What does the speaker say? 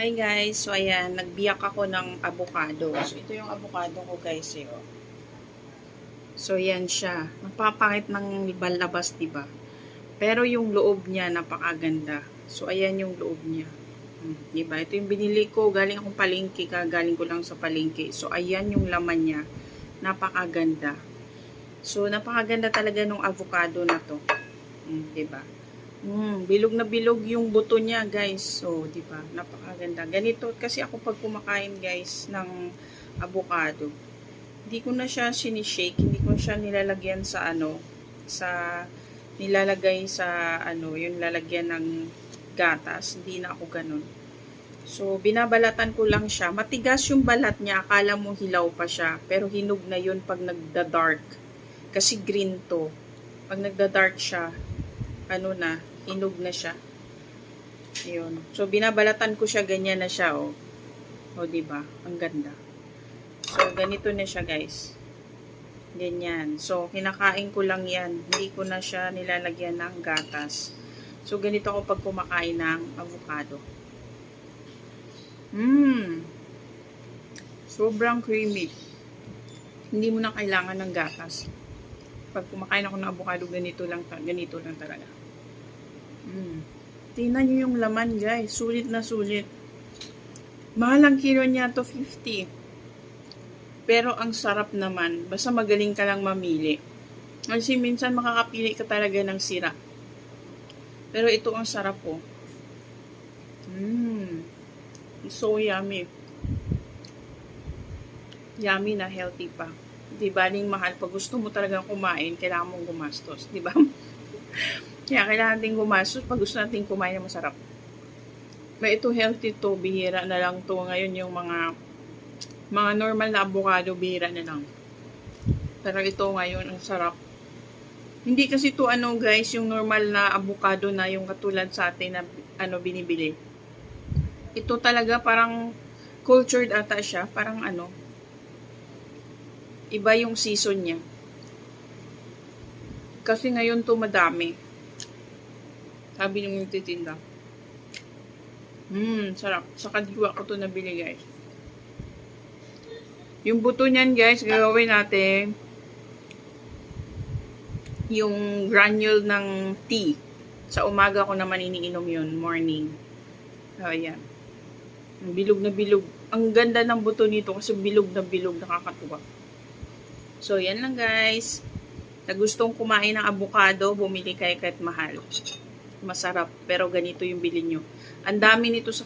Hi guys, so ayan, nagbiyak ako ng avocado. So ito yung avocado ko guys, oh. So yan siya. Napapangit ng balabas, 'di ba? Pero yung loob niya napakaganda. So ayan yung loob niya. 'Di ba? Ito yung binili ko, galing akong palengke, galing ko lang sa palengke. So ayan yung laman niya. Napakaganda. So napakaganda talaga ng avocado na 'to. 'Di ba? Bilog na bilog yung buto niya, guys. So, di ba? Napakaganda. Ganito kasi ako pag kumakain, guys, ng avocado. Hindi ko na siya sinishake, hindi ko siya nilalagyan sa nilalagay sa yung lalagyan ng gatas. Hindi na ako ganun. So, binabalatan ko lang siya. Matigas yung balat niya, akala mo hilaw pa siya, pero hinog na yun pag nagda-dark. Kasi green to. Pag nagda-dark siya, hinog na siya. Ayun. So, binabalatan ko siya, ganyan na siya, oh. O, diba? Ang ganda. So, ganito na siya, guys. Ganyan. So, kinakain ko lang yan. Hindi ko na siya nilalagyan ng gatas. So, ganito ako pag kumakain ng avocado. Sobrang creamy. Hindi mo na kailangan ng gatas. Pag kumakain ako ng avocado, ganito lang talaga. Tingnan nyo yung laman, guys. Sulit na sulit. Mahal ang kilo niya to, 50. Pero ang sarap naman. Basta magaling ka lang mamili. Kasi minsan makakapili ka talaga ng sira. Pero ito ang sarap po. So yummy. Yummy na healthy pa. Di ba, baling mahal. Pag gusto mo talagang kumain, kailangan mong gumastos. Di ba? Kaya kailangan natin gumastos pag gusto natin kumain na masarap. May ito healthy to, bihira na lang to. Ngayon yung mga normal na avocado, bihira na lang. Pero ito ngayon, ang sarap. Hindi kasi to guys, yung normal na avocado na yung katulad sa atin na binibili. Ito talaga parang cultured ata siya. Parang iba yung season niya. Kasi ngayon to madami. Sabi nung titinda. Sarap. Sa kadiwa ko to nabili, guys. Yung buto niyan, guys, gagawin natin yung granule ng tea. Sa umaga ko naman iniinom yun, morning. So, ayan. Bilog na bilog. Ang ganda ng buto nito kasi bilog na bilog, nakakatuwa. So, yan lang, guys. Na gustong kumain ng avocado, bumili kayo kahit mahal. Masarap, pero ganito yung bilhin nyo. Ang dami nito sa